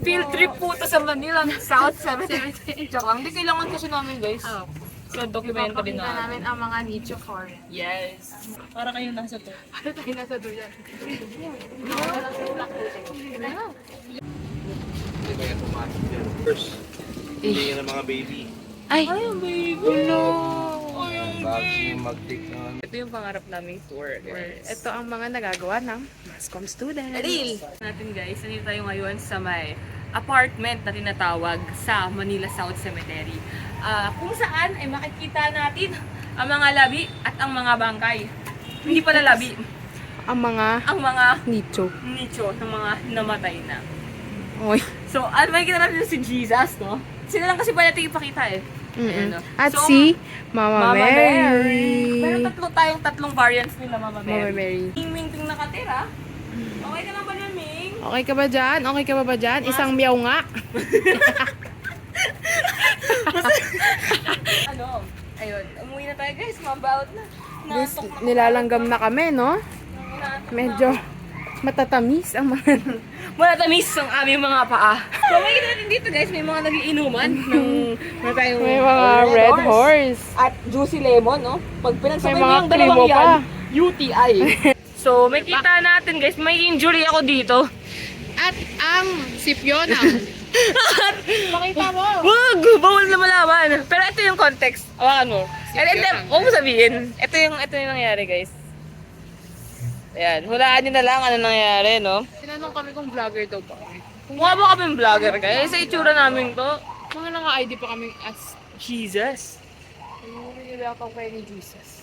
Field trip po to sa Manila, South Cemetery. Joke lang, hindi kailangan kasi namin guys. So, documentary Papakita na. namin ang mga nicho forest. Yes. Para kayo nasa to. Para tayo nasa duyan. Hindi kaya pumasok yan. First, hindi yan ang mga baby. Ay, ang baby. No. Bago yung mag-take na. Ito yung pangarap naming tour. Ito ang mga nagagawa ng Mascom students. Real! Natin guys, nandito tayo ngayon sa may apartment na tinatawag sa Manila South Cemetery. Kung saan ay makikita natin ang mga labi at ang mga bangkay. Hindi pala labi, Ang mga nicho. nicho ng mga namatay na. Oy. So, makikita natin si Jesus, no? Sila lang kasi pala natin ipakita eh. Ayan, no? At So, si Mama Mary. Meron tatlong variants nila, Mama Mary. Mama Mary. Ming Ming ting nakatira. Okay ka lang ba nun, Ming? Okay ka ba dyan? Okay ka ba dyan? Isang meow nga. Ayun, umuwi na tayo guys, mabaot na. Naantok na. Nilalanggam na kami, no? Medyo matatamis ang mga... Malatamis ang aming mga paa. So, makikita natin dito guys, may mga nagiinuman ng tayong May mga red horse. at juicy lemon, no? Pag pinagsabay May mo mga yung dalawang primo yan, pa. UTI. So, may kita natin guys, may injury ako dito. At ang sipyona. Makita mo. Wag! Bawal na malaman. Pero ito yung context. Awakan mo. Huwag mo sabihin. Ito yung nangyari guys. Ayan, hulaan nyo na lang ano nangyari, no? Tinanong kami kung vlogger daw ba. Mukha ba kami vlogger guys? Sa itsura namin to. Mga naka-ID pa kami as... Jesus. Welcome kayo ni Jesus.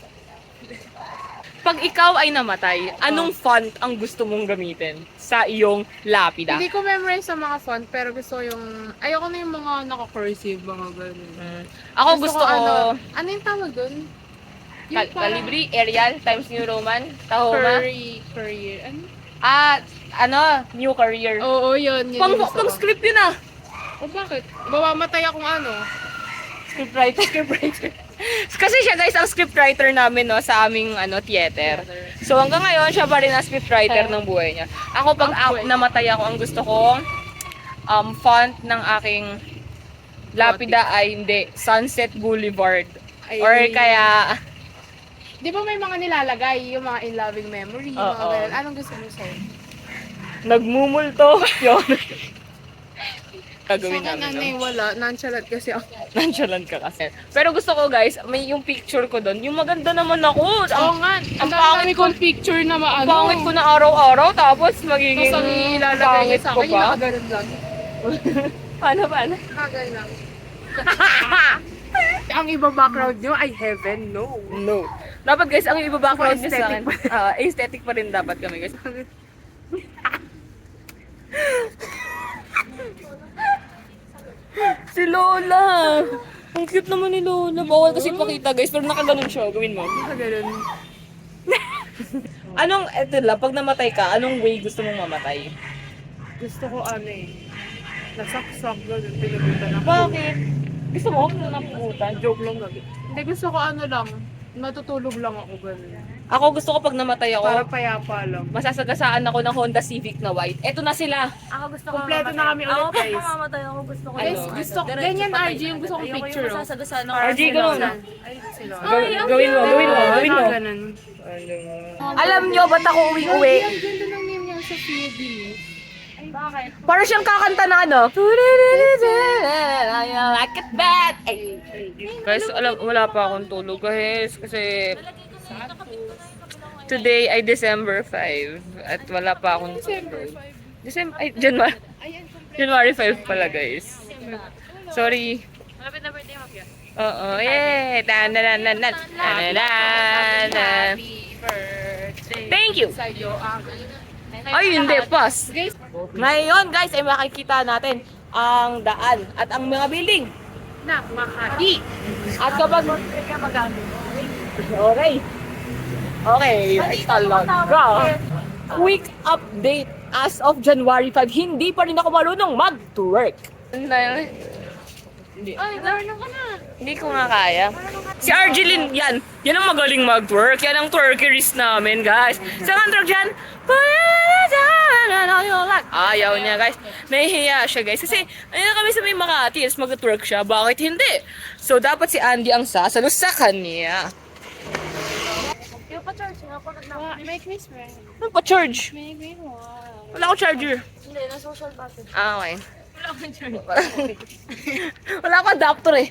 Pag ikaw ay namatay, anong font ang gusto mong gamitin sa iyong lapida? Hindi ko memorize sa mga font, pero gusto ko yung... Ayoko na yung mga naka-cursive, mga ganun. Ako gusto ko Ano yung tawag dun? Calibri, Arial, Times New Roman, Tahoma. Career. Ano? New Career. Oo, yun. Yun Pang yung gusto ko. script yun ah. O bakit? Mamatay akong ano. Scriptwriter. Kasi siya guys ang scriptwriter namin no sa aming theater. So hanggang ngayon siya pa rin ang scriptwriter ng buhay niya. Ako pag namatay ako ang gusto ko font ng aking lapida ay hindi Sunset Boulevard. Or kaya Di ba may mga nilalagay, yung mga in loving memory, yung mga Oo. ganun. Anong gusto mo sa'yo? nagmumulto yun. Gagawin Sa akin, namin. No? wala. Nonchalant kasi ako. Nonchalant ka kasi. Pero gusto ko guys, may yung picture ko doon. Yung maganda naman ako. Oo nga. Ang dami kong picture na maano. Pangit ko na araw-araw tapos magiging Tapos ang ilalagay niya sa akin, yung pa. nakaganon lang. Paano? Nakaganon lang. Ang iba background nyo ay heaven, no. No. Dapat guys, ang iba background niyo sa akin. Aesthetic Aesthetic pa rin dapat kami guys. Si Lola! Ang cute naman ni Lola. Bawal kasi pakita guys, pero nakaganon siya. Gawin mo. Nakaganon. Eto lang, pag namatay ka, anong way gusto mong mamatay? Gusto ko nasaksak gano'n, pinagutan ako. Bakit? Gusto mo kung napuputan? Joke lang gano'n. Hindi, gusto ko matutulog lang ako gano'n. Ako gusto ko pag namatay ako, Para payapa lang. masasagasaan ako ng Honda Civic na white. Eto na sila. Ako gusto ko Kompleto na kami ulit, Ako pag guys. mamamatay ako, gusto ko Guys, yung gusto ko, diretso ganyan patay RG yung agad. gusto kong Ayoko picture. yung masasagasaan ng RG, ganun. Ay, sila. Gawin mo. Ganun. Alam nyo, ba't ako uwi-uwi? Ang ganda ng name niya sa PUD. Bakit? Para siyang kakanta na I like it bad. Guys, wala pa akong tulog guys. Kasi today ay December 5 at wala pa akong tulog. January 5 pala guys. Sorry. Malapit na birthday mo, Pia. Oo, yay! Happy birthday. Thank you! Sa'yo ang... Ay, hindi, pas. Guys, Ngayon guys, ay makikita natin ang daan at ang mga building. na Makati. At kapag... Okay. Okay, ay talaga. Quick update. As of January 5, hindi pa rin ako marunong mag-twerk. Hindi. Ay, learn ka na. Hindi ko nga kaya. Si Arjeline, yan. Yan ang magaling mag-twerk. Yan ang twerkerist namin, guys. Saan ang twerk dyan? Ayaw niya, guys. Nahihiya siya, guys. Kasi, ayun na kami sa may Makati, tapos mag-twerk siya. Bakit hindi? So, dapat si Andy ang sasalo sa kanya. Yung pa-charge nga po na. May quiz, friend. Ano pa charge? May quiz mo. Wala akong charger. Hindi, na social battery. Ah, okay. Wala akong charge. Wala akong adapter eh.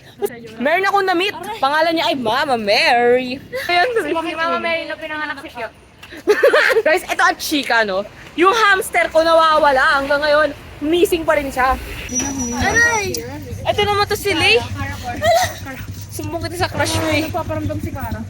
Meron akong na-meet. Pangalan niya ay Mama Mary. Ayan, Si Mama Mary na pinanganak si Cute. guys, ito at chika, no? Yung hamster ko nawawala. Hanggang ngayon, missing pa rin siya. Aray! Ito naman to si Lay. Sumbong kita sa crush mo eh. Paparamdam si Cara.